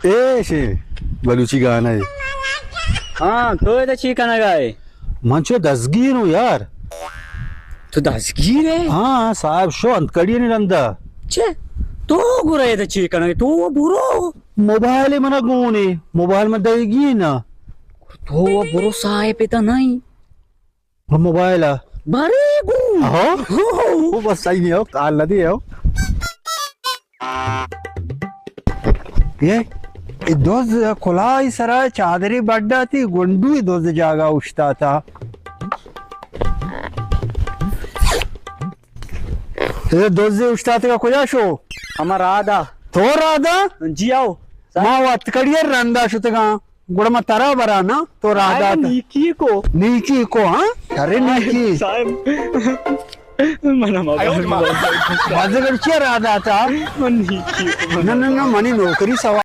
ए शे बलूची गाणं आहे. हाँ तो ये तो चीकना गाय मंचो दसगीर हूँ यार. तो दसगीर है हाँ साहब शो अंतकड़ी नहीं रंदा. छे तो गुरा ये तो चीकना तो बुरो मोबाइल है मना गुणे मोबाइल में देगी ना. तो बुरो साहेब पे तो नहीं मोबाइल है बरे गु हो वो बस सही नहीं हो काल लदी हो. ये दोज खुलाई सरा चादरी बड्डा थी गुंडू दोज जागा उठता था. ये दोज उठता थे का कुछ शो हमारा आधा तो राधा जी आओ माँ वात कड़ियर रंदा शुतगा गुड़ में तरा बरा ना तो राधा नीकी को नीकी को. हाँ अरे नीकी साहेब मना मगा राधा था नीकी ना मनी नौकरी सवा